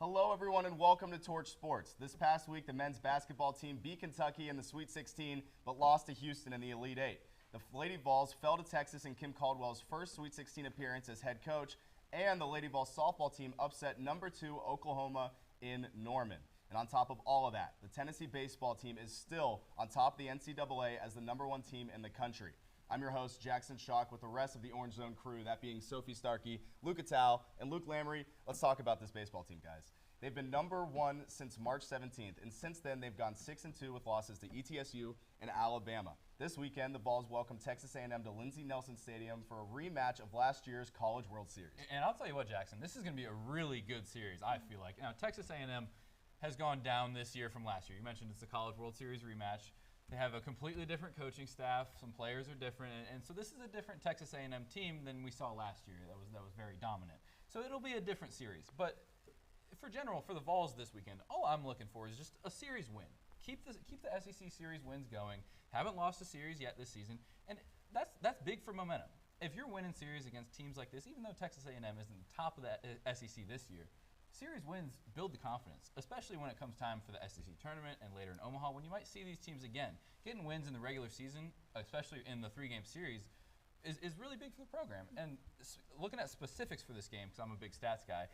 Hello, everyone, and welcome to Torch Sports. This past week, the men's basketball team beat Kentucky in the Sweet 16, but lost to Houston in the Elite Eight. The Lady Vols fell to Texas in Kim Caldwell's first Sweet 16 appearance as head coach, and the Lady Vols softball team upset number 2 Oklahoma in Norman. And on top of all of that, the Tennessee baseball team is still on top of the NCAA as the number 1 team in the country. I'm your host, Jackson Schock, with the rest of the Orange Zone crew, that being Sophie Starkey, Luke Attal, and Luke Lamry. Let's talk about this baseball team, guys. They've been number 1 since March 17th, and since then they've gone 6-2 with losses to ETSU and Alabama. This weekend, the Vols welcome Texas A&M to Lindsey Nelson Stadium for a rematch of last year's College World Series. And I'll tell you what, Jackson, this is going to be a really good series, I feel like. Now, Texas A&M has gone down this year from last year. You mentioned it's the College World Series rematch. They have a completely different coaching staff. Some players are different, and so this is a different Texas A&M team than we saw last year. That was very dominant. So it'll be a different series. But for the Vols this weekend, all I'm looking for is just a series win. Keep the SEC series wins going. Haven't lost a series yet this season, and that's big for momentum. If you're winning series against teams like this, even though Texas A&M isn't the top of the SEC this year, series wins build the confidence, especially when it comes time for the SEC tournament and later in Omaha, when you might see these teams again. Getting wins in the regular season, especially in the 3-game series, is really big for the program. And looking at specifics for this game, because I'm a big stats guy,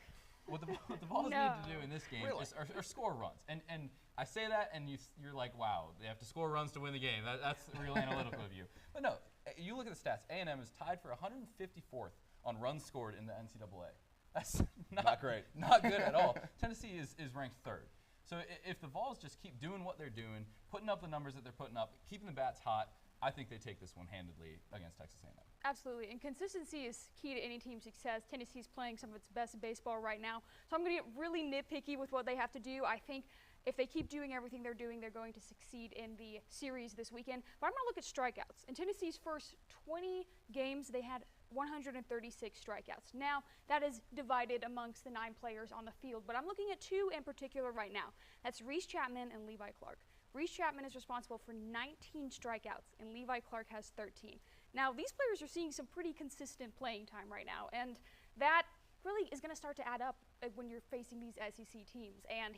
what the Vols need to do in this game are score runs. And I say that, and you're like, wow, they have to score runs to win the game. That's real analytical of you. But no, you look at the stats. A&M is tied for 154th on runs scored in the NCAA. That's not great. Not good at all. Tennessee is ranked 3rd. So if the Vols just keep doing what they're doing, putting up the numbers that they're putting up, keeping the bats hot, I think they take this one handedly against Texas A&M. Absolutely, and consistency is key to any team's success. Tennessee's playing some of its best baseball right now, so I'm going to get really nitpicky with what they have to do. I think if they keep doing everything they're doing, they're going to succeed in the series this weekend. But I'm going to look at strikeouts. In Tennessee's first 20 games, they had 136 strikeouts. Now, that is divided amongst the 9 players on the field, but I'm looking at 2 in particular right now. That's Reese Chapman and Levi Clark. Reese Chapman is responsible for 19 strikeouts, and Levi Clark has 13. Now, these players are seeing some pretty consistent playing time right now, and that really is going to start to add up when you're facing these SEC teams. And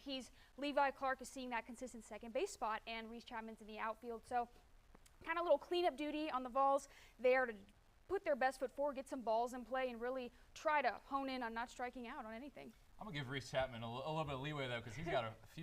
Levi Clark is seeing that consistent second base spot, and Reese Chapman's in the outfield. So, kind of a little cleanup duty on the Vols there to put their best foot forward, get some balls in play, and really try to hone in on not striking out on anything. I'm gonna give Reese Chapman a little bit of leeway though, because he's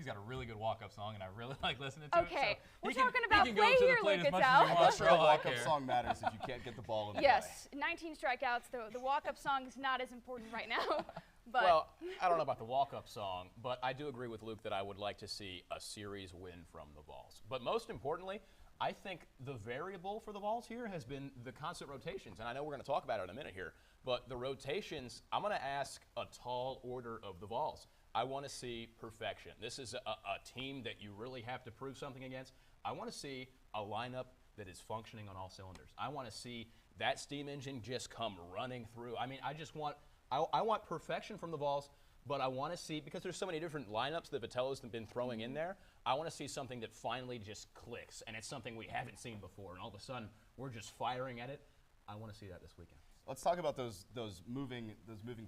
got a really good walk-up song, and I really like listening to it. Okay, so we're talking about play here, Luke Attal. I'm not sure a walk-up song matters if you can't get the ball in the play. Yes, 19 strikeouts. The walk-up song is not as important right now. But well, I don't know about the walk-up song, but I do agree with Luke that I would like to see a series win from the Vols. But most importantly, I think the variable for the Vols here has been the constant rotations. And I know we're going to talk about it in a minute here, but the rotations, I'm going to ask a tall order of the Vols. I want to see perfection. This is a team that you really have to prove something against. I want to see a lineup that is functioning on all cylinders. I want to see that steam engine just come running through. I mean, I want perfection from the Vols, but I want to see, because there's so many different lineups that Vitello's been throwing in there, I want to see something that finally just clicks, and it's something we haven't seen before, and all of a sudden we're just firing at it. I want to see that this weekend. Let's talk about those moving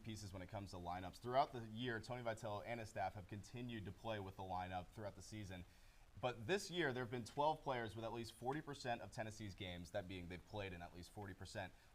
pieces when it comes to lineups. Throughout the year, Tony Vitello and his staff have continued to play with the lineup throughout the season. But this year, there have been 12 players with at least 40% of Tennessee's games, that being they've played in at least 40%.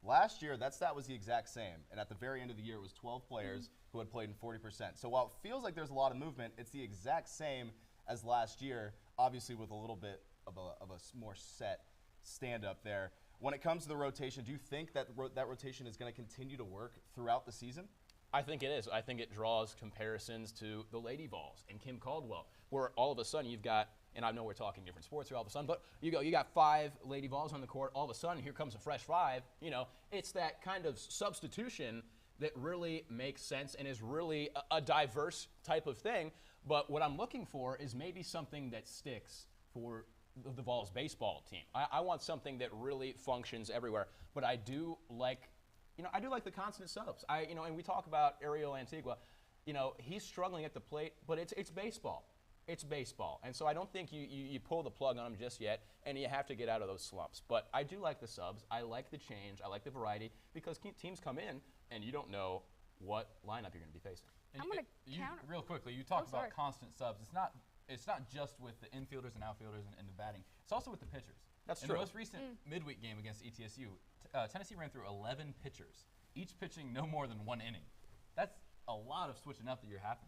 Last year, that stat was the exact same, and at the very end of the year, it was 12 players who had played in 40%. So while it feels like there's a lot of movement, it's the exact same as last year, obviously with a little bit of a more set stand-up there. When it comes to the rotation, do you think that that rotation is going to continue to work throughout the season? I think it is. I think it draws comparisons to the Lady Vols and Kim Caldwell, where all of a sudden you've got, and I know we're talking different sports here all of a sudden, but you got 5 Lady Vols on the court, all of a sudden here comes a fresh 5. You know, it's that kind of substitution that really makes sense and is really a diverse type of thing. But what I'm looking for is maybe something that sticks for the Vols baseball team. I want something that really functions everywhere. But I do like, the constant subs. And we talk about Ariel Antigua. He's struggling at the plate, but it's baseball. It's baseball. And so I don't think you pull the plug on him just yet, and you have to get out of those slumps. But I do like the subs. I like the change. I like the variety, because teams come in, and you don't know what lineup you're going to be facing. And I'm going to you, counter. real quickly. You talk sorry. about constant subs. It's not just with the infielders and outfielders and the batting. It's also with the pitchers. That's In true. the most recent midweek game against ETSU, Tennessee ran through 11 pitchers, each pitching no more than 1 inning. That's a lot of switching up that you're having.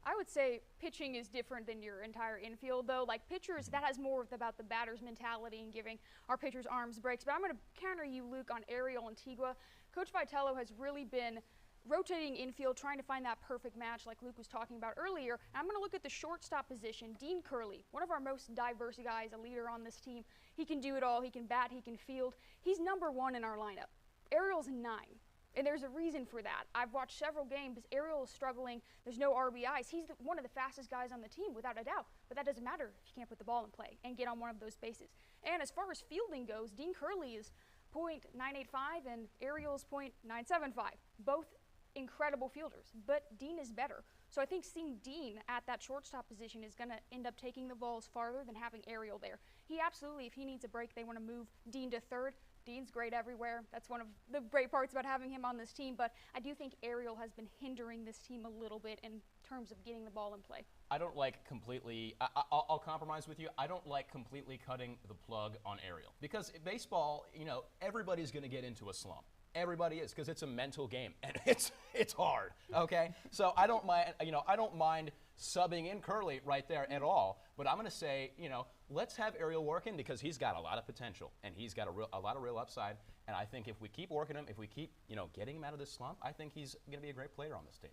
I would say pitching is different than your entire infield, though. Like pitchers, that has more about the batter's mentality and giving our pitchers arms breaks. But I'm going to counter you, Luke, on Ariel Antigua. Coach Vitello has really been rotating infield, trying to find that perfect match like Luke was talking about earlier. And I'm going to look at the shortstop position. Dean Curley, one of our most diverse guys, a leader on this team. He can do it all. He can bat. He can field. He's #1 in our lineup. Ariel's 9. And there's a reason for that. I've watched several games. Ariel is struggling. There's no RBIs. He's one of the fastest guys on the team, without a doubt. But that doesn't matter if you can't put the ball in play and get on one of those bases. And as far as fielding goes, Dean Curley is .985 and Ariel's .975. Both incredible fielders, but Dean is better. So I think seeing Dean at that shortstop position is going to end up taking the balls farther than having Ariel there. He absolutely, if he needs a break, they want to move Dean to third. Dean's great everywhere. That's one of the great parts about having him on this team. But I do think Ariel has been hindering this team a little bit in terms of getting the ball in play. I don't like completely, I'll compromise with you. I don't like completely cutting the plug on Ariel. Because baseball, everybody's going to get into a slump. Everybody is, because it's a mental game, and it's hard, okay? So I don't mind subbing in Curley right there at all, but I'm going to say, let's have Ariel working, because he's got a lot of potential, and he's got a lot of real upside, and I think if we keep working him, if we keep, getting him out of this slump, I think he's going to be a great player on this team.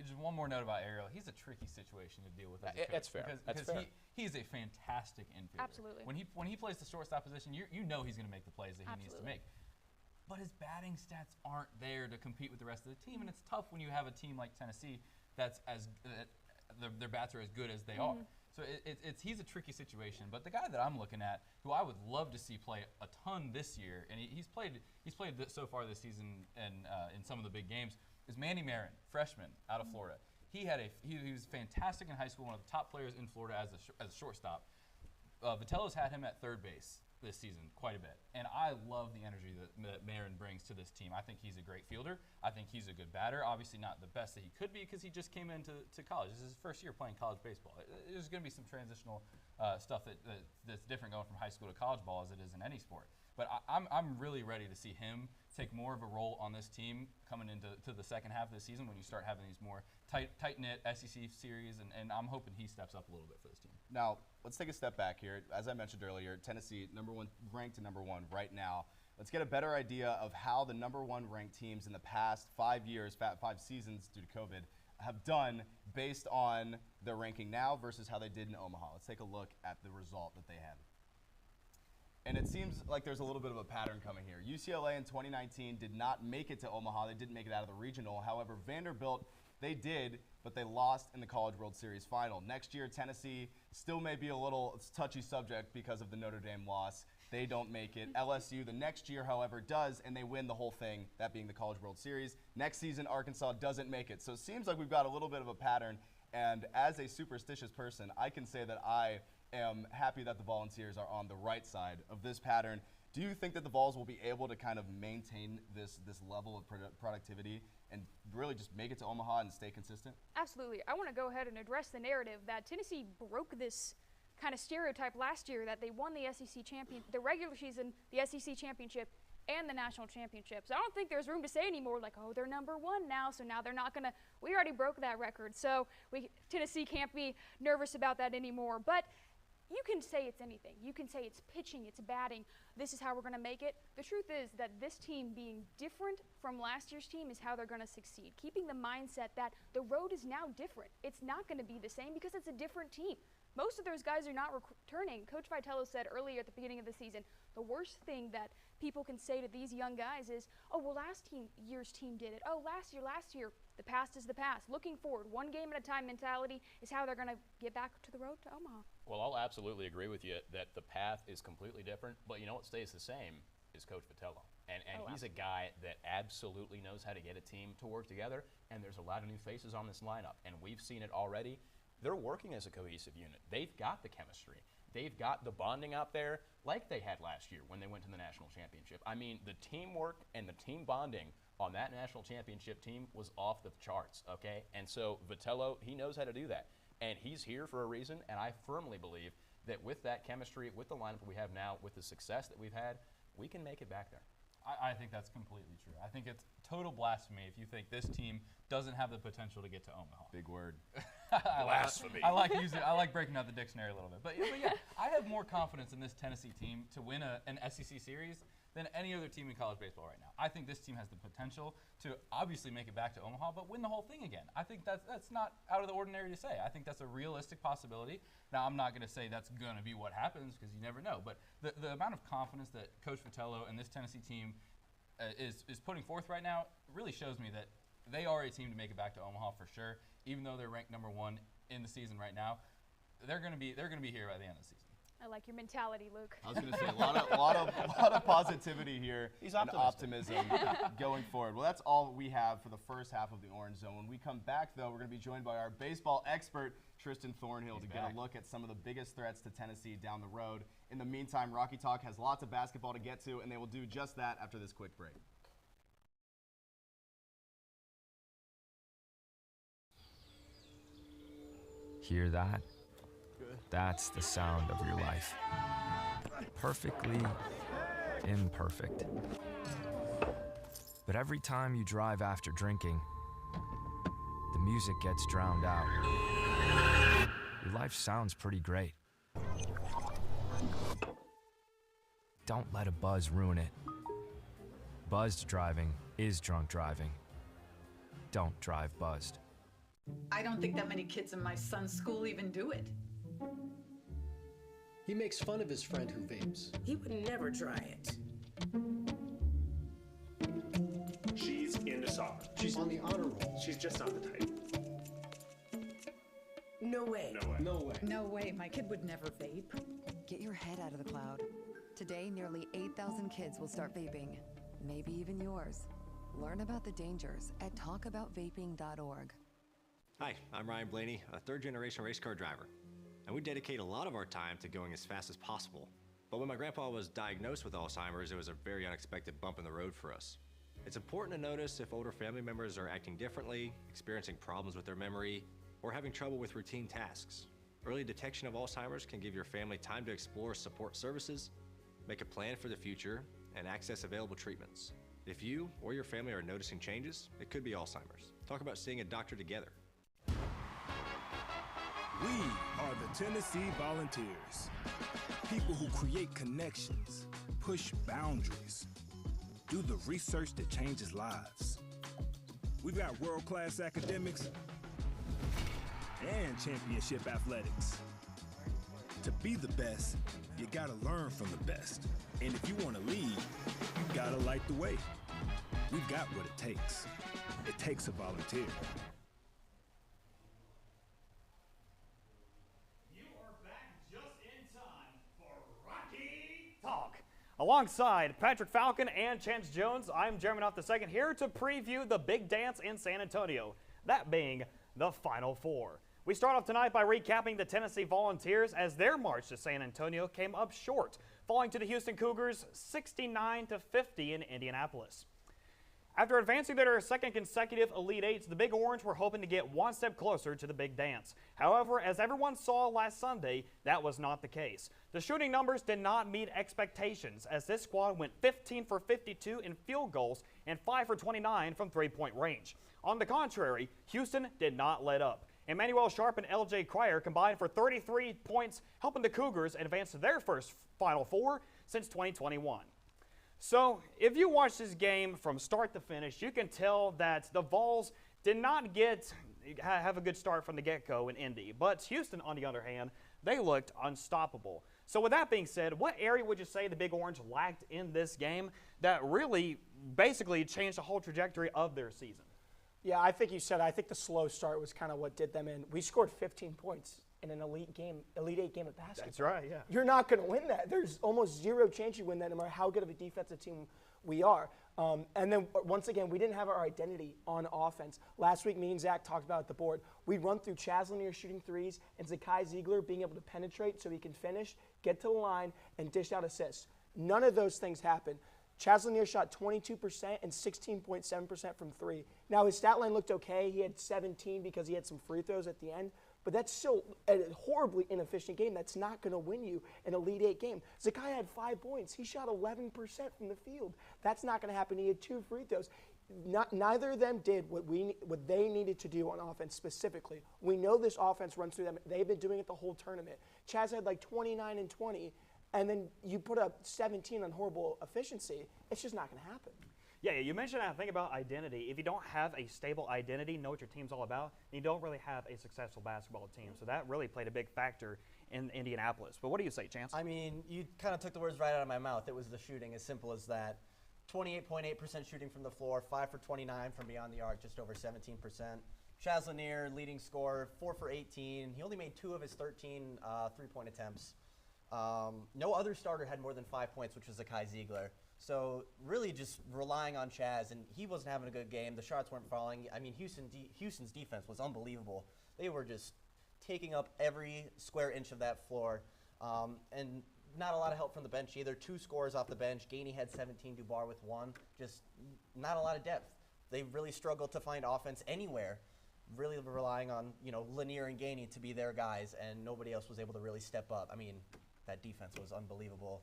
Just one more note about Ariel. He's a tricky situation to deal with as a coach. That's fair. Because fair. He's a fantastic infielder. Absolutely. When he plays the shortstop position, you know he's going to make the plays that he needs to make. But his batting stats aren't there to compete with the rest of the team, and it's tough when you have a team like Tennessee that's their bats are as good as they are. So he's a tricky situation. But the guy that I'm looking at, who I would love to see play a ton this year, and he's played so far this season and in some of the big games, is Manny Marin, freshman out of Florida. He was fantastic in high school, one of the top players in Florida as a shortstop. Vitello's had him at third base this season quite a bit, and I love the energy that Marin brings to this team. I think he's a great fielder. I think he's a good batter. Obviously not the best that he could be, because he just came into college. This is his first year playing college baseball. There's going to be some transitional stuff that's different going from high school to college ball as it is in any sport. But I'm really ready to see him take more of a role on this team coming into the second half of the season when you start having these more tight-knit SEC series, and I'm hoping he steps up a little bit for this team. Now, let's take a step back here. As I mentioned earlier, Tennessee ranked to number 1 right now. Let's get a better idea of how the number 1 ranked teams in the past 5 years, 5 seasons due to COVID, have done based on their ranking now versus how they did in Omaha. Let's take a look at the result that they had. And it seems like there's a little bit of a pattern coming here. UCLA in 2019 did not make it to Omaha. They didn't make it out of the regional. However, Vanderbilt, they did, but they lost in the College World Series final. Next year, Tennessee still may be a little touchy subject because of the Notre Dame loss. They don't make it. LSU the next year, however, does, and they win the whole thing, that being the College World Series. Next season, Arkansas doesn't make it. So it seems like we've got a little bit of a pattern, and as a superstitious person, I can say that I am happy that the Volunteers are on the right side of this pattern. Do you think that the Vols will be able to kind of maintain this level of productivity and really just make it to Omaha and stay consistent? Absolutely. I want to go ahead and address the narrative that Tennessee broke this kind of stereotype last year, that they won the the regular season, the SEC championship, and the national championship. So I don't think there's room to say anymore like, oh, they're number 1 now, so now they're not going to. We already broke that record, so Tennessee can't be nervous about that anymore. But you can say it's anything. You can say it's pitching, it's batting. This is how we're going to make it. The truth is that this team being different from last year's team is how they're going to succeed. Keeping the mindset that the road is now different. It's not going to be the same because it's a different team. Most of those guys are not returning. Coach Vitello said earlier at the beginning of the season, the worst thing that people can say to these young guys is, oh, well, last year's team did it. Oh, last year. The past is the past. Looking forward, one game at a time mentality is how they're going to get back to the road to Omaha. Well, I'll absolutely agree with you that the path is completely different, but you know what stays the same is Coach Vitello. And he's a guy that absolutely knows how to get a team to work together, and there's a lot of new faces on this lineup, and we've seen it already. They're working as a cohesive unit. They've got the chemistry. They've got the bonding out there like they had last year when they went to the national championship. I mean, the teamwork and the team bonding on that national championship team was off the charts, okay? And so Vitello, he knows how to do that. And he's here for a reason, and I firmly believe that with that chemistry, with the lineup we have now, with the success that we've had, we can make it back there. I think that's completely true. I think it's total blasphemy if you think this team doesn't have the potential to get to Omaha. Big word. Blasphemy. I like breaking out the dictionary a little bit. But yeah, I have more confidence in this Tennessee team to win an SEC series than any other team in college baseball right now. I think this team has the potential to obviously make it back to Omaha, but win the whole thing again. I think that's not out of the ordinary to say. I think that's a realistic possibility. Now, I'm not going to say that's going to be what happens because you never know, but the amount of confidence that Coach Vitello and this Tennessee team is putting forth right now really shows me that they are a team to make it back to Omaha for sure. Even though they're ranked #1 in the season right now, they're going to be here by the end of the season. I like your mentality, Luke. I was going to say a lot of positivity here. He's and optimistic. optimism going forward. Well, that's all we have for the first half of the Orange Zone. When we come back, though, we're going to be joined by our baseball expert, Tristan Thornhill, to get a look at some of the biggest threats to Tennessee down the road. In the meantime, Rocky Talk has lots of basketball to get to, and they will do just that after this quick break. Hear that? That's the sound of your life. Perfectly imperfect. But every time you drive after drinking, the music gets drowned out. Your life sounds pretty great. Don't let a buzz ruin it. Buzzed driving is drunk driving. Don't drive buzzed. I don't think that many kids in my son's school even do it. He makes fun of his friend who vapes. He would never try it. She's into soccer. She's on the honor roll. She's just not the type. No way. No way. No way. No way, my kid would never vape. Get your head out of the cloud. Today, nearly 8,000 kids will start vaping, maybe even yours. Learn about the dangers at talkaboutvaping.org. Hi, I'm Ryan Blaney, a third-generation race car driver. And we dedicate a lot of our time to going as fast as possible. But when my grandpa was diagnosed with Alzheimer's, it was a very unexpected bump in the road for us. It's important to notice if older family members are acting differently, experiencing problems with their memory, or having trouble with routine tasks. Early detection of Alzheimer's can give your family time to explore support services, make a plan for the future, and access available treatments. If you or your family are noticing changes, it could be Alzheimer's. Talk about seeing a doctor together. We are the Tennessee Volunteers. People who create connections, push boundaries, do the research that changes lives. We've got world-class academics and championship athletics. To be the best, you gotta learn from the best. And if you wanna lead, you gotta light the way. We've got what it takes. It takes a volunteer. Alongside Patrick Falcon and Chance Jones, I'm Jeremy Knopf II here to preview the big dance in San Antonio, that being the Final Four. We start off tonight by recapping the Tennessee Volunteers as their march to San Antonio came up short, falling to the Houston Cougars 69-50 in Indianapolis. After advancing to their second consecutive Elite Eights, the Big Orange were hoping to get one step closer to the big dance. However, as everyone saw last Sunday, that was not the case. The shooting numbers did not meet expectations as this squad went 15 for 52 in field goals and 5 for 29 from three-point range. On the contrary, Houston did not let up. Emmanuel Sharp and L.J. Cryer combined for 33 points, helping the Cougars advance to their first Final Four since 2021. So, if you watch this game from start to finish, you can tell that the Vols did not have a good start from the get-go in Indy. But Houston, on the other hand, they looked unstoppable. So with that being said, what area would you say the Big Orange lacked in this game that really basically changed the whole trajectory of their season? Yeah, I think you said, I think the slow start was kind of what did them in. We scored 15 points in an Elite Eight game of basketball. That's right, yeah. You're not going to win that. There's almost zero chance you win that no matter how good of a defensive team we are. And then once again, we didn't have our identity on offense. Last week, me and Zach talked about at the board. We run through Chaz Lanier shooting threes and Zakai Ziegler being able to penetrate so he can finish, get to the line, and dish out assists. None of those things happened. Chaz Lanier shot 22% and 16.7% from three. Now, his stat line looked okay. He had 17 because he had some free throws at the end. But that's still a horribly inefficient game. That's not going to win you an Elite Eight game. Zakai had 5 points. He shot 11% from the field. That's not going to happen. He had 2 free throws. Neither of them did what they needed to do on offense specifically. We know this offense runs through them. They've been doing it the whole tournament. Chaz had like 29 and 20, and then you put up 17 on horrible efficiency. It's just not going to happen. Yeah, you mentioned that thing about identity. If you don't have a stable identity, know what your team's all about, you don't really have a successful basketball team. So that really played a big factor in Indianapolis. But what do you say, Chance? I mean, you kind of took the words right out of my mouth. It was the shooting, as simple as that. 28.8% shooting from the floor, 5 for 29 from beyond the arc, just over 17%. Chaz Lanier, leading scorer, 4 for 18. He only made 2 of his 13 three-point attempts. No other starter had more than 5 points, which was Zakai Ziegler. So really just relying on Chaz, and he wasn't having a good game. The shots weren't falling. I mean, Houston's defense was unbelievable. They were just taking up every square inch of that floor, and not a lot of help from the bench either. 2 scorers off the bench. Gainey had 17, Dubar with 1. Just not a lot of depth. They really struggled to find offense anywhere, really relying on, Lanier and Gainey to be their guys, and nobody else was able to really step up. I mean, that defense was unbelievable.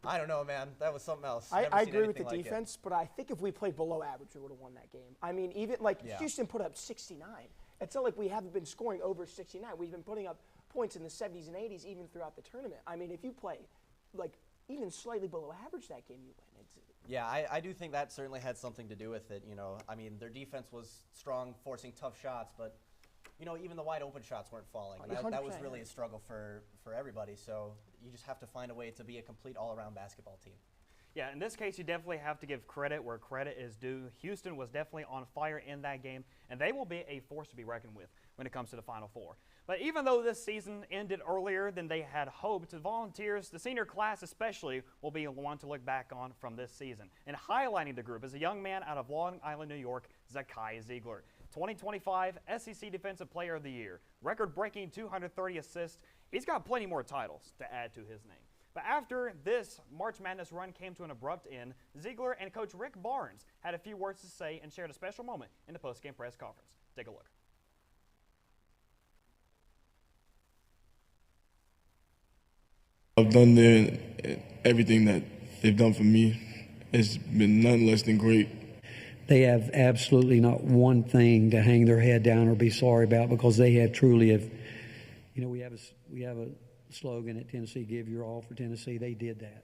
I don't know, man. That was something else. I agree with the defense, but I think if we played below average, we would have won that game. I mean, even Houston put up 69. It's not like we haven't been scoring over 69. We've been putting up points in the 70s and 80s even throughout the tournament. I mean, if you play even slightly below average that game, you win. Yeah, I do think that certainly had something to do with it. I mean, their defense was strong, forcing tough shots, but even the wide open shots weren't falling. That was really a struggle for everybody. So you just have to find a way to be a complete all-around basketball team. Yeah, in this case, you definitely have to give credit where credit is due. Houston was definitely on fire in that game, and they will be a force to be reckoned with when it comes to the Final Four. But even though this season ended earlier than they had hoped, the Volunteers, the senior class especially, will be one to look back on from this season. And highlighting the group is a young man out of Long Island, New York, Zakai Ziegler. 2025 SEC Defensive Player of the Year, record-breaking 230 assists. He's got plenty more titles to add to his name. But after this March Madness run came to an abrupt end, Ziegler and Coach Rick Barnes had a few words to say and shared a special moment in the post-game press conference. Take a look. I've done there, and everything that they've done for me has been none less than great. They have absolutely not one thing to hang their head down or be sorry about, because they have truly we have a slogan at Tennessee, give your all for Tennessee. They did that.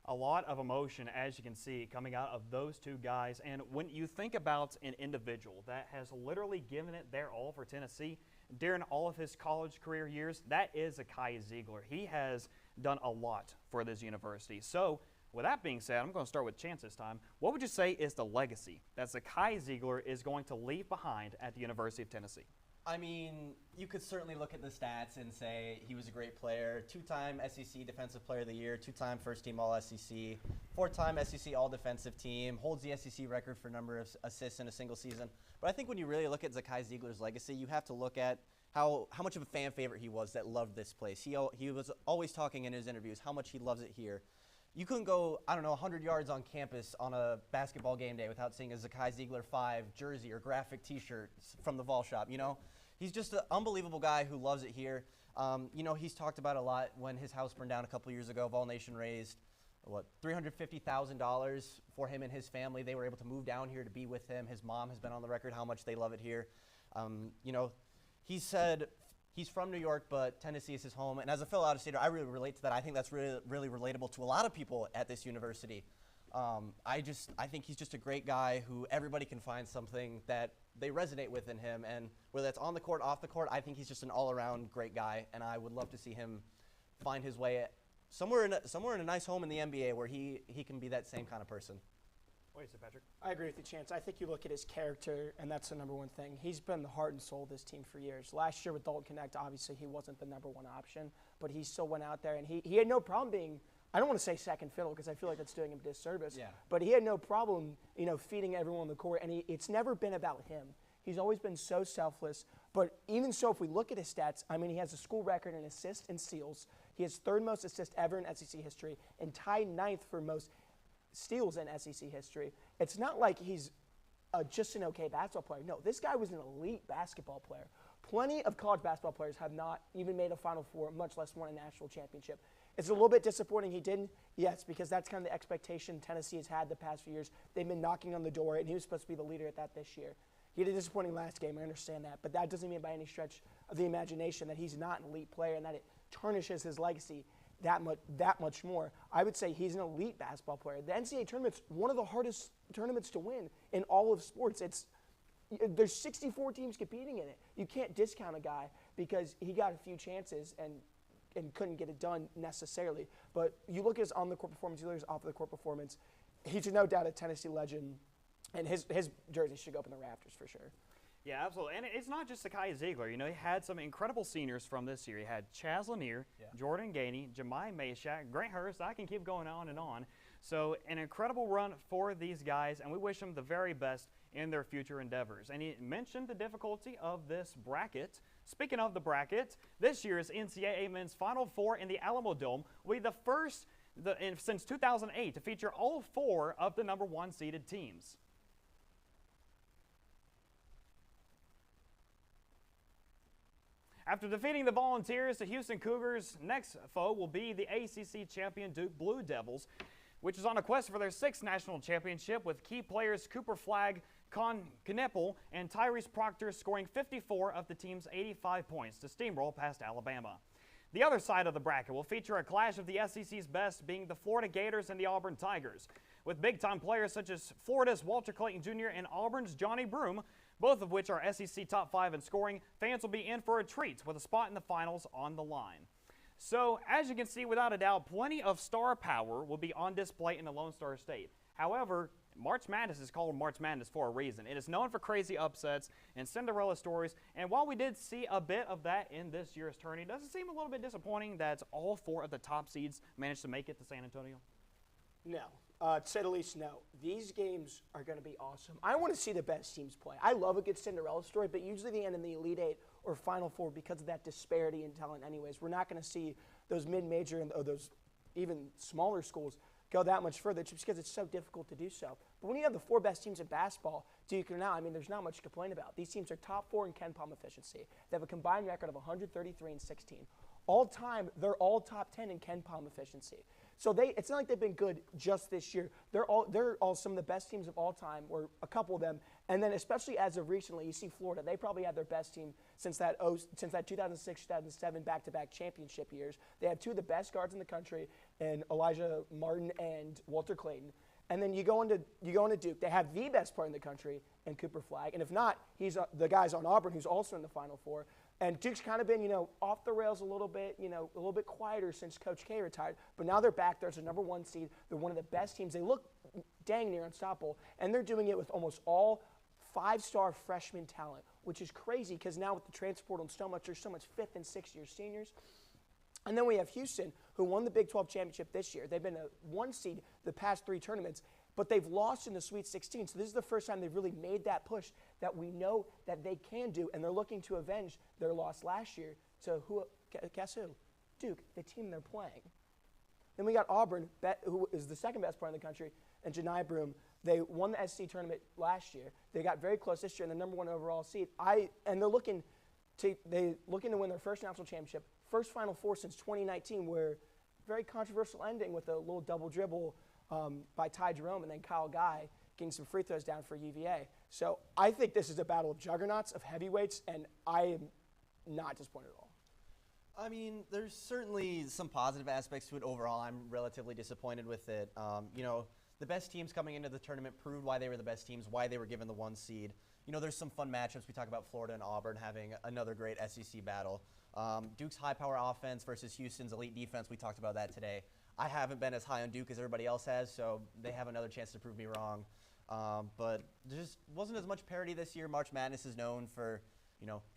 A lot of emotion, as you can see, coming out of those two guys. And when you think about an individual that has literally given it their all for Tennessee during all of his college career years, that is Zakai Ziegler. He has done a lot for this university. So with that being said, I'm going to start with Chance this time. What would you say is the legacy that Zakai Ziegler is going to leave behind at the University of Tennessee? I mean, you could certainly look at the stats and say he was a great player. 2-time SEC Defensive Player of the Year, 2-time first-team All-SEC, 4-time SEC All-Defensive Team, holds the SEC record for number of assists in a single season. But I think when you really look at Zakai Ziegler's legacy, you have to look at how much of a fan favorite he was that loved this place. He was always talking in his interviews how much he loves it here. You couldn't go, 100 yards on campus on a basketball game day without seeing a Zakai Ziegler 5 jersey or graphic T-shirt from the Vol Shop, He's just an unbelievable guy who loves it here. He's talked about a lot when his house burned down a couple years ago. Vol Nation raised, $350,000 for him and his family. They were able to move down here to be with him. His mom has been on the record how much they love it here. He said he's from New York, but Tennessee is his home. And as a fellow out-of-stater, I really relate to that. I think that's really, really relatable to a lot of people at this university. I think he's just a great guy who everybody can find something that they resonate with in him. And whether that's on the court, off the court, I think he's just an all-around great guy. And I would love to see him find his way somewhere in a nice home in the NBA where he can be that same kind of person. What do you say, Patrick? I agree with you, Chance. I think you look at his character, and that's the number one thing. He's been the heart and soul of this team for years. Last year with Dalton Connect, obviously he wasn't the number one option, but he still went out there, and he had no problem being, I don't want to say second fiddle because I feel like that's doing him a disservice, but he had no problem, feeding everyone on the court, and it's never been about him. He's always been so selfless, But even so, if we look at his stats, I mean, he has a school record in assists and steals. He has third most assists ever in SEC history and tied ninth for most steals in SEC history. It's not like he's just an okay basketball player. No, this guy was an elite basketball player. Plenty of college basketball players have not even made a Final Four, much less won a national championship. It's a little bit disappointing he didn't, yes, because that's kind of the expectation Tennessee has had the past few years. They've been knocking on the door, and he was supposed to be the leader at that this year. He had a disappointing last game, I understand that, but that doesn't mean by any stretch of the imagination that he's not an elite player and that it tarnishes his legacy that much more. I would say he's an elite basketball player. The NCAA tournament's one of the hardest tournaments to win in all of sports. There's 64 teams competing in it. You can't discount a guy because he got a few chances and couldn't get it done necessarily. But you look at his on-the-court performance, you look at his off-the-court performance, he's no doubt a Tennessee legend, and his jersey should go up in the rafters for sure. Yeah, absolutely. And it's not just Zakai Ziegler. You know, he had some incredible seniors from this year. He had Chaz Lanier, Jordan Gainey, Jemai Meshack, Grant Hurst. I can keep going on and on. So an incredible run for these guys, and we wish them the very best in their future endeavors. And he mentioned the difficulty of this bracket. Speaking of the bracket, this year's NCAA Men's Final Four in the Alamo Dome will be the first since 2008 to feature all 4 of the #1 seeded teams. After defeating the Volunteers, the Houston Cougars' next foe will be the ACC champion Duke Blue Devils, which is on a quest for their 6th national championship, with key players Cooper Flagg, Con Kneppel, and Tyrese Proctor scoring 54 of the team's 85 points to steamroll past Alabama. The other side of the bracket will feature a clash of the SEC's best, being the Florida Gators and the Auburn Tigers, with big-time players such as Florida's Walter Clayton Jr. and Auburn's Johnny Broome, both of which are SEC top 5 in scoring. Fans will be in for a treat with a spot in the finals on the line. So, as you can see, without a doubt, plenty of star power will be on display in the Lone Star State. However, March Madness is called March Madness for a reason. It is known for crazy upsets and Cinderella stories, and while we did see a bit of that in this year's tourney, does it seem a little bit disappointing that all 4 of the top seeds managed to make it to San Antonio? No. To say the least, no. These games are going to be awesome. I want to see the best teams play. I love a good Cinderella story, but usually they end in the Elite Eight or Final Four because of that disparity in talent anyways. We're not going to see those mid-major and those even smaller schools go that much further just because it's so difficult to do so. But when you have the 4 best teams in basketball, Duke and now, I mean, there's not much to complain about. These teams are top 4 in KenPom efficiency. They have a combined record of 133 and 16. All time, they're all top 10 in KenPom efficiency. So it's not like they've been good just this year. They're all some of the best teams of all time, or a couple of them. And then especially as of recently, you see Florida. They probably had their best team since that 2006-2007 back-to-back championship years. They have 2 of the best guards in the country, and Elijah Martin and Walter Clayton. And then you go into Duke. They have the best player in the country, and Cooper Flagg. And if not, he's the guy's on Auburn, who's also in the Final Four. And Duke's kind of been, off the rails a little bit, a little bit quieter since Coach K retired. But now they're back. There's a #1 seed. They're one of the best teams. They look dang near unstoppable. And they're doing it with almost all 5-star freshman talent, which is crazy because now with the transfer portal and there's so much 5th and 6th year seniors. And then we have Houston, who won the Big 12 championship this year. They've been a 1 seed the past 3 tournaments, but they've lost in the Sweet 16. So this is the first time they've really made that push that we know that they can do, and they're looking to avenge their loss last year to guess who? Duke, the team they're playing. Then we got Auburn, who is the 2nd best player in the country, and Janai Broome. They won the SEC tournament last year. They got very close this year, and the #1 overall seed. And they're looking to win their first national championship, first Final Four since 2019, where very controversial ending with a little double dribble by Ty Jerome and then Kyle Guy getting some free throws down for UVA. So I think this is a battle of juggernauts, of heavyweights, and I am not disappointed at all. I mean, there's certainly some positive aspects to it. Overall, I'm relatively disappointed with it. The best teams coming into the tournament proved why they were the best teams, why they were given the 1 seed. There's some fun matchups. We talk about Florida and Auburn having another great SEC battle. Duke's high-power offense versus Houston's elite defense. We talked about that today. I haven't been as high on Duke as everybody else has, so they have another chance to prove me wrong. But there just wasn't as much parity this year. March Madness is known for,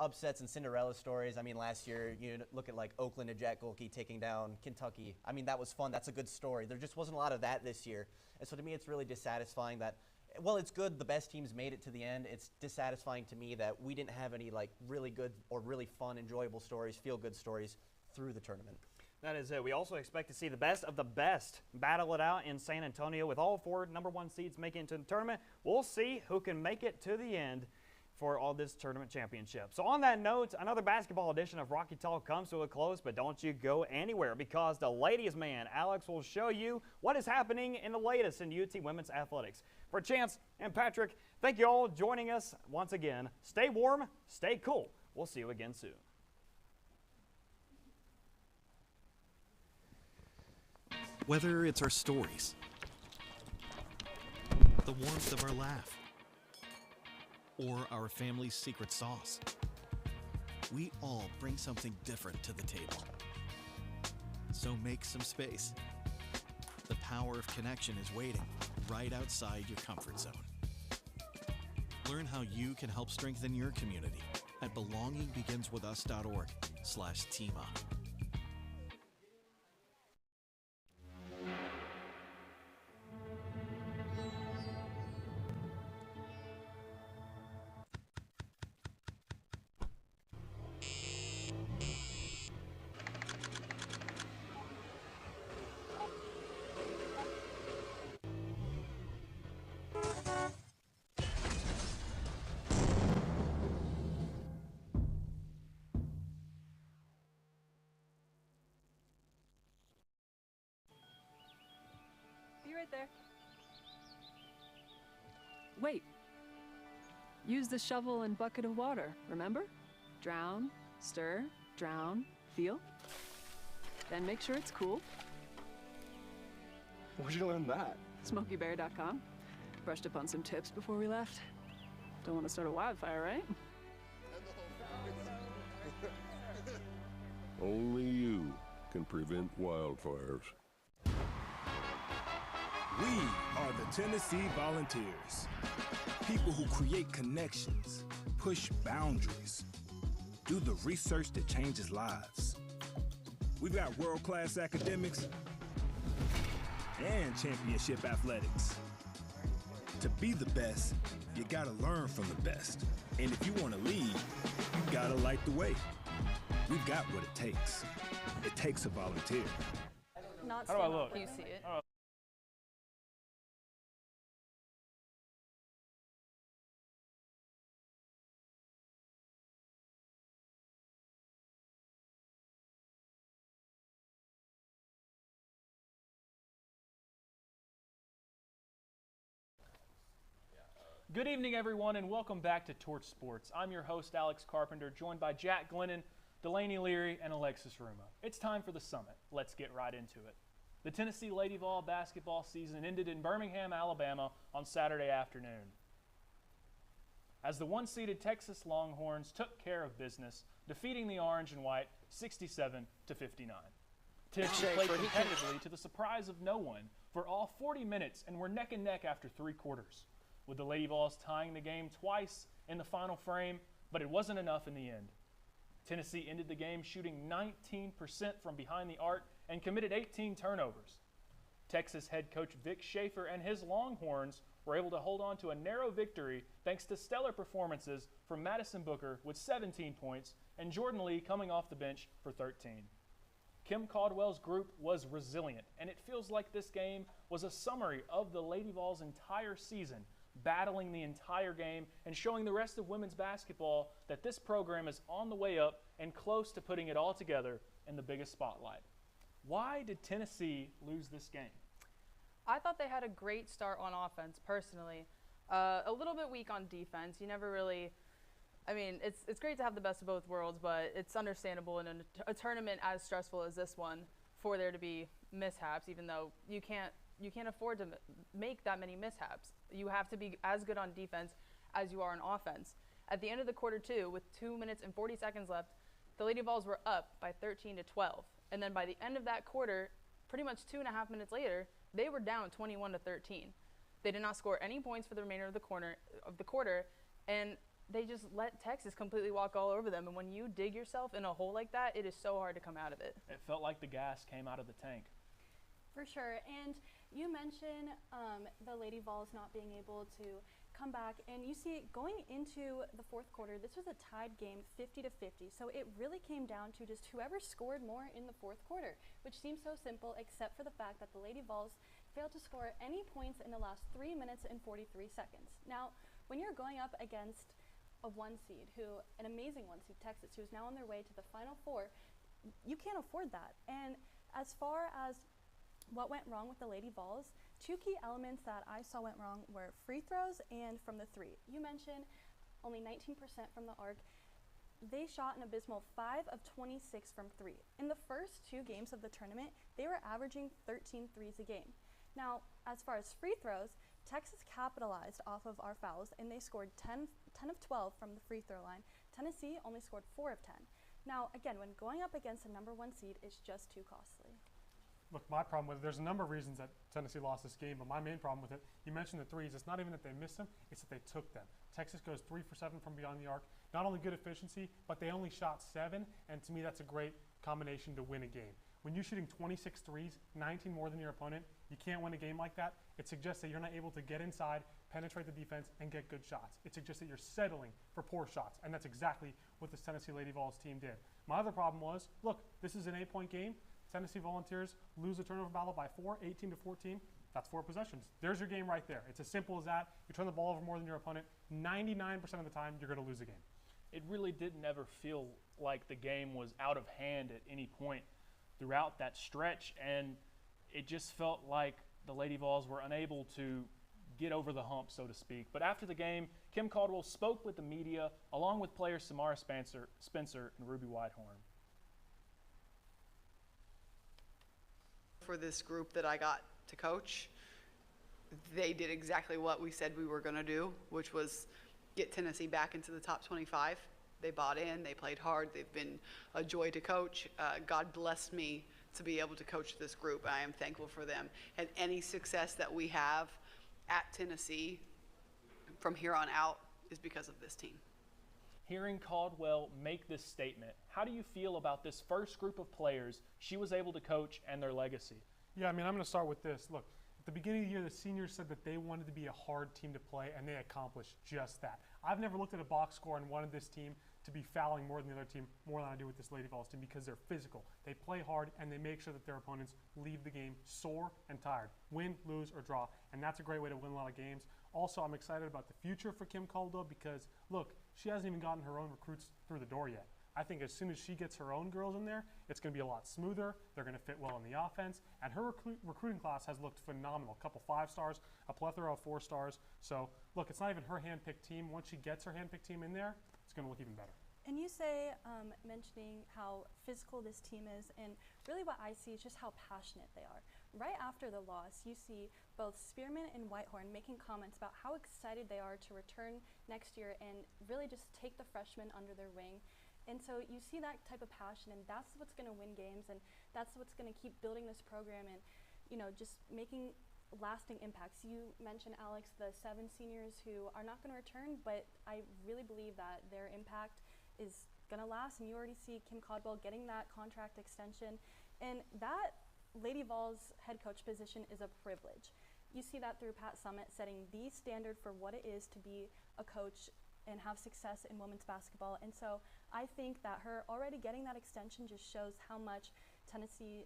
upsets and Cinderella stories. I mean, last year, you look at like Oakland and Jack Golke taking down Kentucky. I mean, that was fun. That's a good story. There just wasn't a lot of that this year. And so to me, it's really dissatisfying that Well, it's good the best teams made it to the end. It's dissatisfying to me that we didn't have any like really good or really fun, enjoyable stories, feel-good stories through the tournament. That is it. We also expect to see the best of the best battle it out in San Antonio with all 4 #1 seeds making it to the tournament. We'll see who can make it to the end for all this tournament championship. So on that note, another basketball edition of Rocky Talk comes to a close, but don't you go anywhere because the ladies' man, Alex, will show you what is happening in the latest in UT women's athletics. For Chance and Patrick, thank you all for joining us once again. Stay warm, stay cool. We'll see you again soon. Whether it's our stories, the warmth of our laugh, or our family's secret sauce, we all bring something different to the table. So make some space. The power of connection is waiting right outside your comfort zone. Learn how you can help strengthen your community at belongingbeginswithus.org/teamup. Be right there. Wait. Use the shovel and bucket of water, remember? Drown, stir, drown, feel. Then make sure it's cool. Where'd you learn that? SmokeyBear.com. Brushed up on some tips before we left. Don't want to start a wildfire, right? Only you can prevent wildfires. We are the Tennessee Volunteers. People who create connections, push boundaries, do the research that changes lives. We've got world-class academics and championship athletics. To be the best, you gotta learn from the best. And if you wanna lead, you gotta light the way. We've got what it takes. It takes a volunteer. Not How do I look? You see it. Good evening, everyone, and welcome back to Torch Sports. I'm your host, Alex Carpenter, joined by Jack Glennon, Delaney Leary, and Alexis Ruma. It's time for the summit. Let's get right into it. The Tennessee Lady Vol basketball season ended in Birmingham, Alabama on Saturday afternoon, as the one-seeded Texas Longhorns took care of business, defeating the Orange and White 67-59. Tennessee played competitively to the surprise of no one for all 40 minutes and were neck and neck after 3 quarters, with the Lady Vols tying the game twice in the final frame, but it wasn't enough in the end. Tennessee ended the game shooting 19% from behind the arc and committed 18 turnovers. Texas head coach Vic Schaefer and his Longhorns were able to hold on to a narrow victory thanks to stellar performances from Madison Booker with 17 points and Jordan Lee coming off the bench for 13. Kim Caldwell's group was resilient, and it feels like this game was a summary of the Lady Vols' entire season, battling the entire game and showing the rest of women's basketball that this program is on the way up and close to putting it all together in the biggest spotlight. Why did Tennessee lose this game? I thought they had a great start on offense, personally. A little bit weak on defense. You never really, I mean, it's great to have the best of both worlds, but it's understandable in a tournament as stressful as this one for there to be mishaps, even though you can't afford to make that many mishaps. You have to be as good on defense as you are on offense. At the end of the quarter 2, with 2 minutes and 40 seconds left, the Lady Vols were up by 13-12. And then by the end of that quarter, pretty much 2.5 minutes later, they were down 21-13. They did not score any points for the remainder of the quarter, and they just let Texas completely walk all over them. And when you dig yourself in a hole like that, it is so hard to come out of it. It felt like the gas came out of the tank. For sure. And you mentioned the Lady Vols not being able to come back, and you see going into the fourth quarter, this was a tied game, 50-50. So it really came down to just whoever scored more in the fourth quarter, which seems so simple, except for the fact that the Lady Vols failed to score any points in the last 3 minutes and 43 seconds. Now, when you're going up against a one seed, an amazing one seed, Texas, who is now on their way to the Final Four, you can't afford that. And as far as what went wrong with the Lady Vols, two key elements that I saw went wrong were free throws and from the three. You mentioned only 19% from the arc. They shot an abysmal 5 of 26 from three. In the first 2 games of the tournament, they were averaging 13 threes a game. Now, as far as free throws, Texas capitalized off of our fouls, and they scored 10 of 12 from the free throw line. Tennessee only scored 4 of 10. Now, again, when going up against a number 1 seed, it's just too costly. Look, my problem with it, there's a number of reasons that Tennessee lost this game, but my main problem with it, you mentioned the threes. It's not even that they missed them, it's that they took them. Texas goes 3 for 7 from beyond the arc. Not only good efficiency, but they only shot 7, and to me that's a great combination to win a game. When you're shooting 26 threes, 19 more than your opponent, you can't win a game like that. It suggests that you're not able to get inside, penetrate the defense, and get good shots. It suggests that you're settling for poor shots, and that's exactly what this Tennessee Lady Vols team did. My other problem was, look, this is an 8-point game. Tennessee Volunteers lose the turnover battle by 4, 18-14. That's 4 possessions. There's your game right there. It's as simple as that. You turn the ball over more than your opponent, 99% of the time, you're going to lose a game. It really didn't ever feel like the game was out of hand at any point throughout that stretch, and it just felt like the Lady Vols were unable to get over the hump, so to speak. But after the game, Kim Caldwell spoke with the media, along with players Samara Spencer and Ruby Whitehorn. For this group that I got to coach, they did exactly what we said we were going to do, which was get Tennessee back into the top 25. They bought in, they played hard, they've been a joy to coach. God blessed me to be able to coach this group. I am thankful for them. And any success that we have at Tennessee from here on out is because of this team. Hearing Caldwell make this statement, how do you feel about this first group of players she was able to coach and their legacy? Yeah, I mean, I'm going to start with this. Look, at the beginning of the year, the seniors said that they wanted to be a hard team to play, and they accomplished just that. I've never looked at a box score and wanted this team to be fouling more than the other team, more than I do with this Lady Vols team, because they're physical. They play hard, and they make sure that their opponents leave the game sore and tired. Win, lose, or draw, and that's a great way to win a lot of games. Also, I'm excited about the future for Kim Caldwell because, look, she hasn't even gotten her own recruits through the door yet. I think as soon as she gets her own girls in there, it's going to be a lot smoother. They're going to fit well in the offense. And her recruiting class has looked phenomenal. A couple 5 stars, a plethora of 4 stars. So, look, it's not even her hand-picked team. Once she gets her hand-picked team in there, it's going to look even better. And you say, mentioning how physical this team is, and really what I see is just how passionate they are. Right after the loss, you see both Spearman and Whitehorn making comments about how excited they are to return next year and really just take the freshmen under their wing. And so you see that type of passion, and that's what's going to win games, and that's what's going to keep building this program and, you know, just making lasting impacts. You mentioned, Alex, the 7 seniors who are not going to return, but I really believe that their impact is going to last, and you already see Kim Caldwell getting that contract extension, and that Lady Vols head coach position is a privilege. You see that through Pat Summitt setting the standard for what it is to be a coach and have success in women's basketball. And so I think that her already getting that extension just shows how much Tennessee,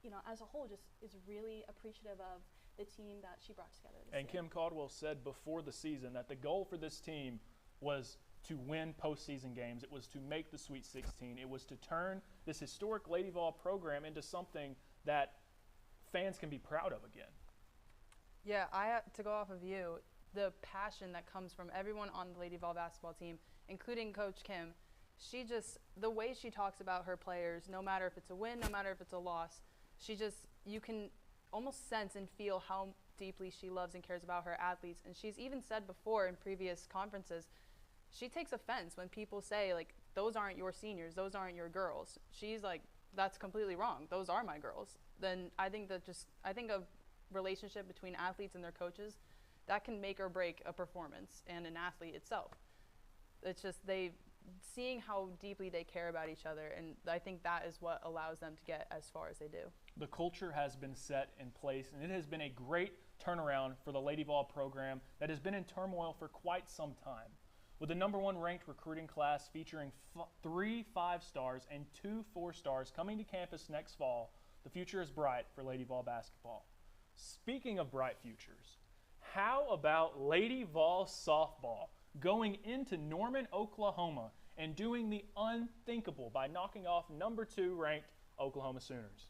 you know, as a whole just is really appreciative of the team that she brought together this And year. Kim Caldwell said before the season that the goal for this team was to win postseason games. It was to make the Sweet 16. It was to turn this historic Lady Vol program into something that fans can be proud of again. Yeah, I have to go off of you. The passion that comes from everyone on the Lady Vol basketball team, including Coach Kim, she just, the way she talks about her players, no matter if it's a win, no matter if it's a loss, she just, you can almost sense and feel how deeply she loves and cares about her athletes. And she's even said before in previous conferences, she takes offense when people say, like, those aren't your seniors, those aren't your girls. She's like, that's completely wrong. Those are my girls. Then I think that I think a relationship between athletes and their coaches, that can make or break a performance and an athlete itself. It's just seeing how deeply they care about each other, and I think that is what allows them to get as far as they do. The culture has been set in place, and it has been a great turnaround for the Lady Vol program that has been in turmoil for quite some time. With the #1 ranked recruiting class featuring 3 5-stars and 2 4-stars coming to campus next fall, the future is bright for Lady Vol basketball. Speaking of bright futures, how about Lady Vol softball going into Norman, Oklahoma and doing the unthinkable by knocking off #2 ranked Oklahoma Sooners?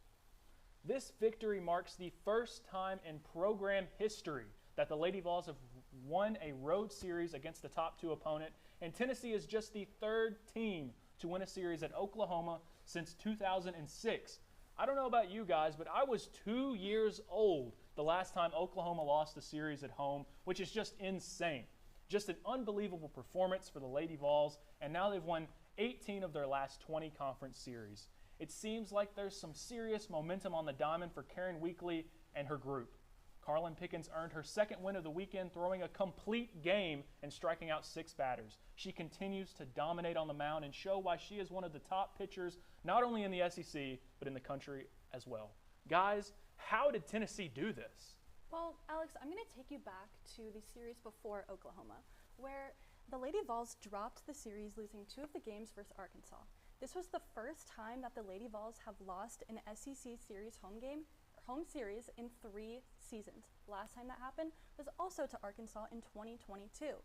This victory marks the first time in program history that the Lady Vols have won a road series against the top 2 opponent, and Tennessee is just the 3rd team to win a series at Oklahoma since 2006. I don't know about you guys, but I was 2 years old the last time Oklahoma lost a series at home, which is just insane. Just an unbelievable performance for the Lady Vols, and now they've won 18 of their last 20 conference series. It seems like there's some serious momentum on the diamond for Karen Weekly and her group. Carlin Pickens earned her 2nd win of the weekend, throwing a complete game and striking out 6 batters. She continues to dominate on the mound and show why she is one of the top pitchers, not only in the SEC, but in the country as well. Guys, how did Tennessee do this? Well, Alex, I'm going to take you back to the series before Oklahoma, where the Lady Vols dropped the series, losing 2 of the games versus Arkansas. This was the first time that the Lady Vols have lost an SEC series home series in 3 seasons. Last time that happened was also to Arkansas in 2022.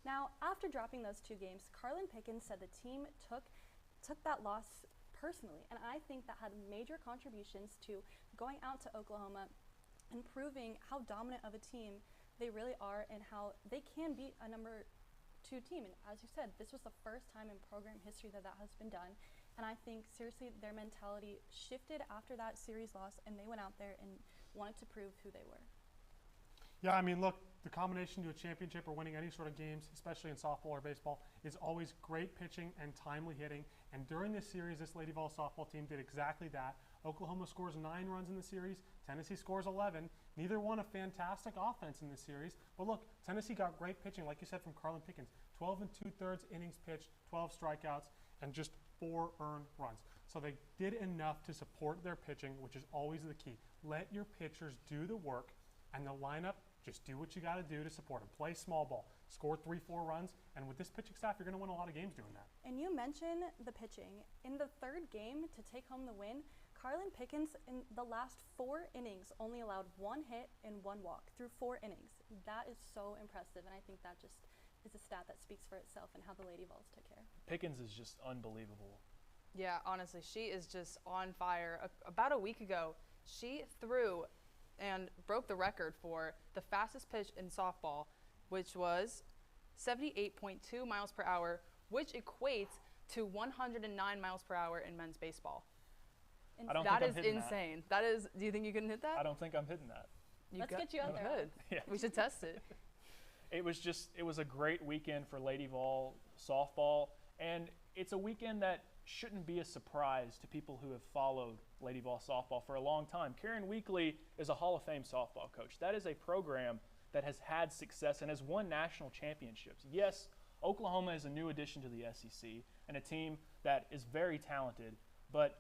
Now, after dropping those 2 games, Carlin Pickens said the team took that loss personally, and I think that had major contributions to going out to Oklahoma and proving how dominant of a team they really are and how they can beat a #2 team. And as you said, this was the first time in program history that has been done. And I think, seriously, their mentality shifted after that series loss, and they went out there and wanted to prove who they were. Yeah, I mean, look, the combination to a championship or winning any sort of games, especially in softball or baseball, is always great pitching and timely hitting. And during this series, this Lady Vol softball team did exactly that. Oklahoma scores 9 runs in the series. Tennessee scores 11. Neither one a fantastic offense in this series. But look, Tennessee got great pitching, like you said, from Carlin Pickens. 12 2/3 innings pitched, 12 strikeouts, and just 4 earned runs. So they did enough to support their pitching, which is always the key. Let your pitchers do the work, and the lineup, just do what you got to do to support them. Play small ball, score 3-4 runs, and with this pitching staff, you're going to win a lot of games doing that. And you mentioned the pitching. In the 3rd game to take home the win, Carlin Pickens in the last 4 innings only allowed 1 hit and 1 walk through 4 innings. That is so impressive, and I think that just is a stat that speaks for itself and how the Lady Vols took care. Pickens is just unbelievable. Yeah, honestly, she is just on fire. About a week ago, she threw and broke the record for the fastest pitch in softball, which was 78.2 miles per hour, which equates to 109 miles per hour in men's baseball. That is insane. That is, do you think you can hit that? I don't think I'm hitting that. Let's get you out there. Good. Yeah. We should test it. It was a great weekend for Lady Vol softball, and it's a weekend that shouldn't be a surprise to people who have followed Lady Vol softball for a long time. Karen Weekly is a Hall of Fame softball coach. That is a program that has had success and has won national championships. Yes, Oklahoma is a new addition to the SEC and a team that is very talented, but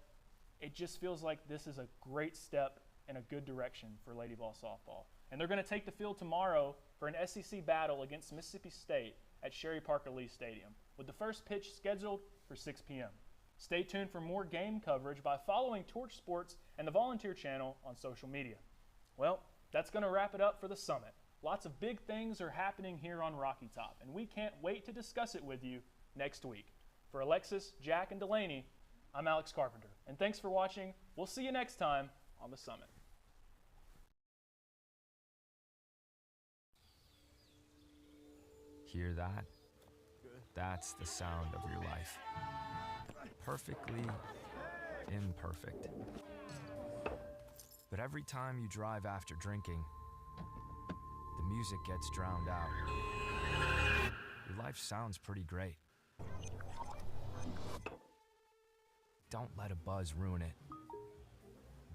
it just feels like this is a great step in a good direction for Lady Vol softball. And they're going to take the field tomorrow for an SEC battle against Mississippi State at Sherry Parker Lee Stadium, with the first pitch scheduled for 6 p.m. Stay tuned for more game coverage by following Torch Sports and the Volunteer Channel on social media. Well, that's going to wrap it up for the summit. Lots of big things are happening here on Rocky Top, and we can't wait to discuss it with you next week. For Alexis, Jack, and Delaney, I'm Alex Carpenter, and thanks for watching. We'll see you next time on the summit. Hear that? That's the sound of your life. Perfectly imperfect. But every time you drive after drinking, the music gets drowned out. Your life sounds pretty great. Don't let a buzz ruin it.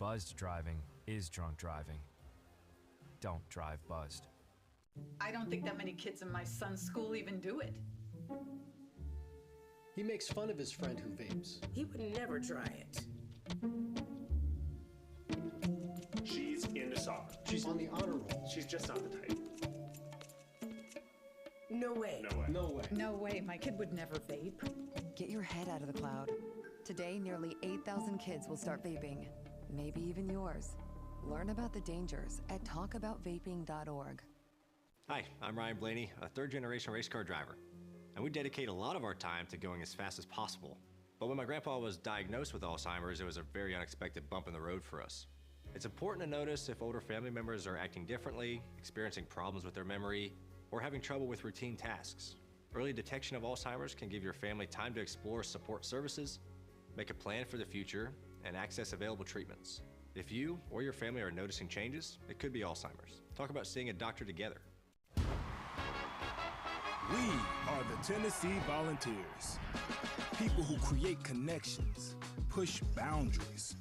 Buzzed driving is drunk driving. Don't drive buzzed. I don't think that many kids in my son's school even do it. He makes fun of his friend who vapes. He would never try it. She's into soccer. She's on the honor roll. She's just not the type. No way. No way. No way. No way, my kid would never vape. Get your head out of the cloud. Today, nearly 8,000 kids will start vaping, maybe even yours. Learn about the dangers at talkaboutvaping.org. Hi, I'm Ryan Blaney, a third-generation race car driver. And we dedicate a lot of our time to going as fast as possible. But when my grandpa was diagnosed with Alzheimer's, it was a very unexpected bump in the road for us. It's important to notice if older family members are acting differently, experiencing problems with their memory, or having trouble with routine tasks. Early detection of Alzheimer's can give your family time to explore support services, make a plan for the future, and access available treatments. If you or your family are noticing changes, it could be Alzheimer's. Talk about seeing a doctor together. We are the Tennessee Volunteers. People who create connections, push boundaries,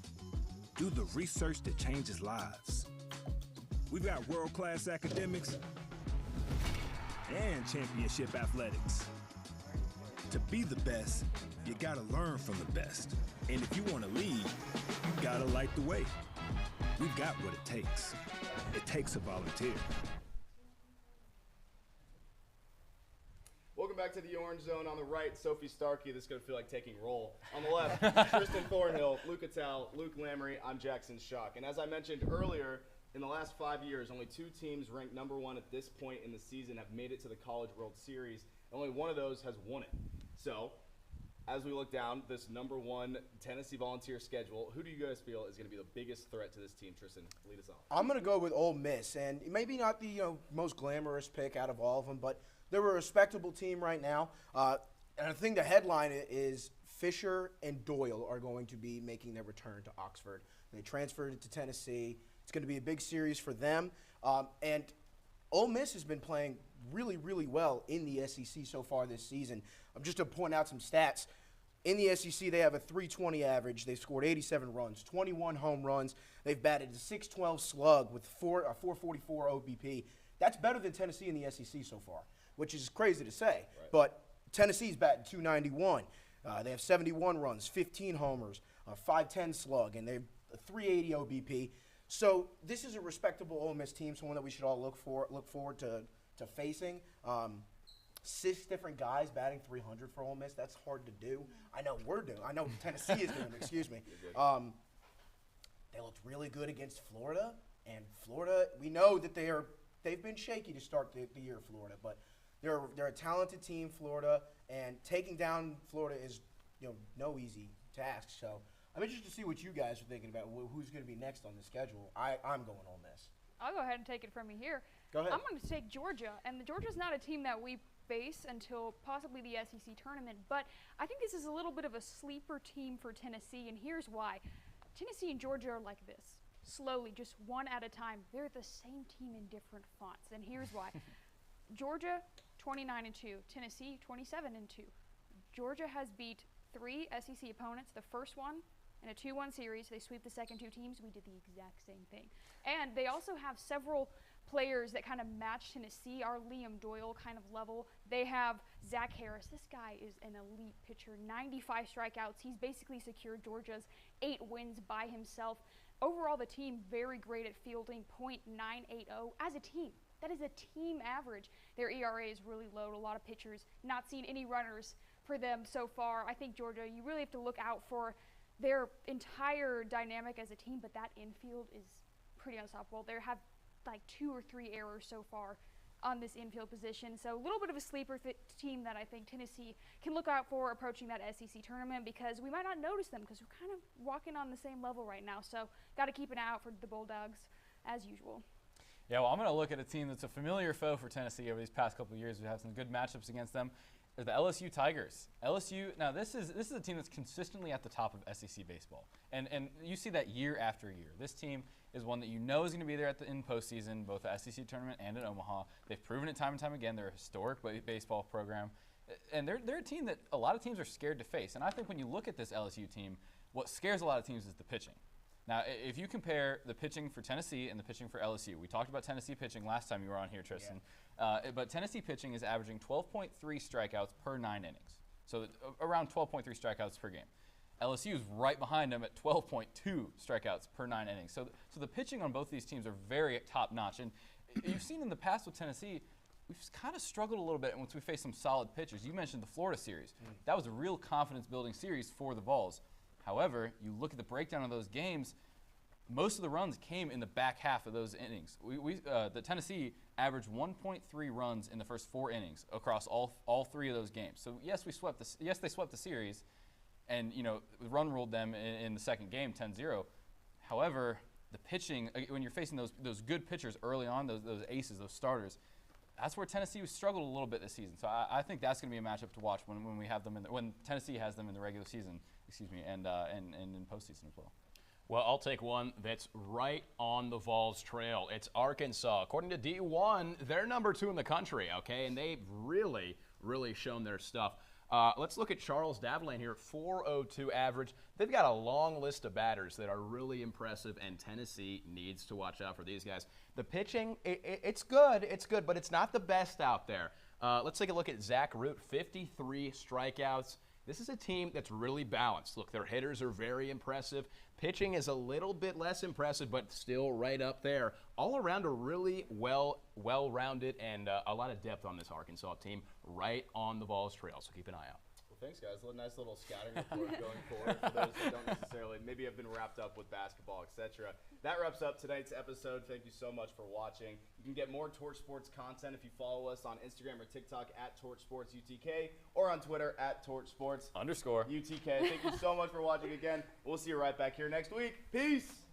do the research that changes lives. We've got world-class academics and championship athletics. To be the best, you gotta learn from the best. And if you wanna lead, you gotta light the way. We've got what it takes. It takes a volunteer. Welcome back to the Orange Zone. On the right, Sophie Starkey. This is going to feel like taking roll. On the left, Tristan Thornhill, Luke Attell, Luke Lamry. I'm Jackson Schock. And as I mentioned earlier, in the last 5 years, only 2 teams ranked #1 at this point in the season have made it to the College World Series. And only one of those has won it. So, as we look down this #1 Tennessee Volunteer schedule, who do you guys feel is going to be the biggest threat to this team? Tristan, lead us off. I'm going to go with Ole Miss, and maybe not the most glamorous pick out of all of them, but they're a respectable team right now. And I think the headline is Fisher and Doyle are going to be making their return to Oxford. They transferred to Tennessee. It's going to be a big series for them. And Ole Miss has been playing really, really well in the SEC so far this season. Just to point out some stats, in the SEC they have a .320 average. They've scored 87 runs, 21 home runs. They've batted a .612 slug with a 444 OBP. That's better than Tennessee in the SEC so far, which is crazy to say. Right. But Tennessee's batting .291. They have 71 runs, 15 homers, a .510 slug, and they have a .380 OBP. So this is a respectable Ole Miss team, someone that we should all look forward to facing. 6 different guys batting .300 for Ole Miss. That's hard to do. I know we're doing. I know Tennessee is doing. Excuse me. They looked really good against Florida, and Florida. We know that they've been shaky to start the year, Florida, but they're a talented team, Florida, and taking down Florida is no easy task. So I'm interested to see what you guys are thinking about. Who's going to be next on the schedule? I'm going Ole Miss. I'll go ahead and take it from you here. Go ahead. I'm going to take Georgia, and Georgia's not a team that we face until possibly the SEC tournament, but I think this is a little bit of a sleeper team for Tennessee, and here's why. Tennessee and Georgia are like this. Slowly, just one at a time. They're the same team in different fonts, and here's why. Georgia, 29-2. Tennessee, 27-2. Georgia has beat 3 SEC opponents. The first one in a 2-1 series. They sweep the second 2 teams. We did the exact same thing. And they also have several players that kind of match Tennessee, our Liam Doyle kind of level. They have Zach Harris. This guy is an elite pitcher. 95 strikeouts. He's basically secured Georgia's 8 wins by himself. Overall, the team very great at fielding, .980 as a team. That is a team average. Their ERA is really low. A lot of pitchers, not seen any runners for them so far. I think Georgia, you really have to look out for their entire dynamic as a team, but that infield is pretty unstoppable. They have like 2 or 3 errors so far on this infield position. So a little bit of a sleeper team that I think Tennessee can look out for approaching that SEC tournament, because we might not notice them because we're kind of walking on the same level right now. So got to keep an eye out for the Bulldogs as usual. Yeah, well, I'm going to look at a team that's a familiar foe for Tennessee over these past couple of years. We've had some good matchups against them. They're the LSU Tigers. LSU, now this is a team that's consistently at the top of SEC baseball. And you see that year after year. This team is one that you know is going to be there in postseason, both the SEC tournament and in Omaha. They've proven it time and time again. They're a historic baseball program. And they're a team that a lot of teams are scared to face. And I think when you look at this LSU team, what scares a lot of teams is the pitching. Now, if you compare the pitching for Tennessee and the pitching for LSU, we talked about Tennessee pitching last time you were on here, Tristan. Yeah. But Tennessee pitching is averaging 12.3 strikeouts per 9 innings. So around 12.3 strikeouts per game. LSU is right behind them at 12.2 strikeouts per 9 innings. So the pitching on both these teams are very top-notch. And you've seen in the past with Tennessee, we've kind of struggled a little bit once we faced some solid pitchers. You mentioned the Florida series. That was a real confidence-building series for the Vols. However, you look at the breakdown of those games, most of the runs came in the back half of those innings. The Tennessee averaged 1.3 runs in the first 4 innings across all 3 of those games. So yes, they swept the series, and run ruled them in the second game 10-0. However, the pitching, when you're facing those good pitchers early on, those aces, those starters, that's where Tennessee struggled a little bit this season. So I think that's going to be a matchup to watch when we have them when Tennessee has them in the regular season, and in postseason as well. Well, I'll take one that's right on the Vols trail. It's Arkansas. According to D1, they're number 2 in the country, okay? And they've really, really shown their stuff. Let's look at Charles Davilane here, 4.02 average. They've got a long list of batters that are really impressive, and Tennessee needs to watch out for these guys. The pitching, it's good, but it's not the best out there. Let's take a look at Zach Root, 53 strikeouts. This is a team that's really balanced. Look, their hitters are very impressive. Pitching is a little bit less impressive, but still right up there. All around a really well-rounded and a lot of depth on this Arkansas team, right on the Vols trail. So keep an eye out. Well, thanks, guys. A nice little scouting report going forward for those that don't necessarily maybe have been wrapped up with basketball, etc. That wraps up tonight's episode. Thank you so much for watching. You can get more Torch Sports content if you follow us on Instagram or TikTok at Torch Sports UTK or on Twitter at Torch Sports _UTK. Thank you so much for watching again. We'll see you right back here next week. Peace.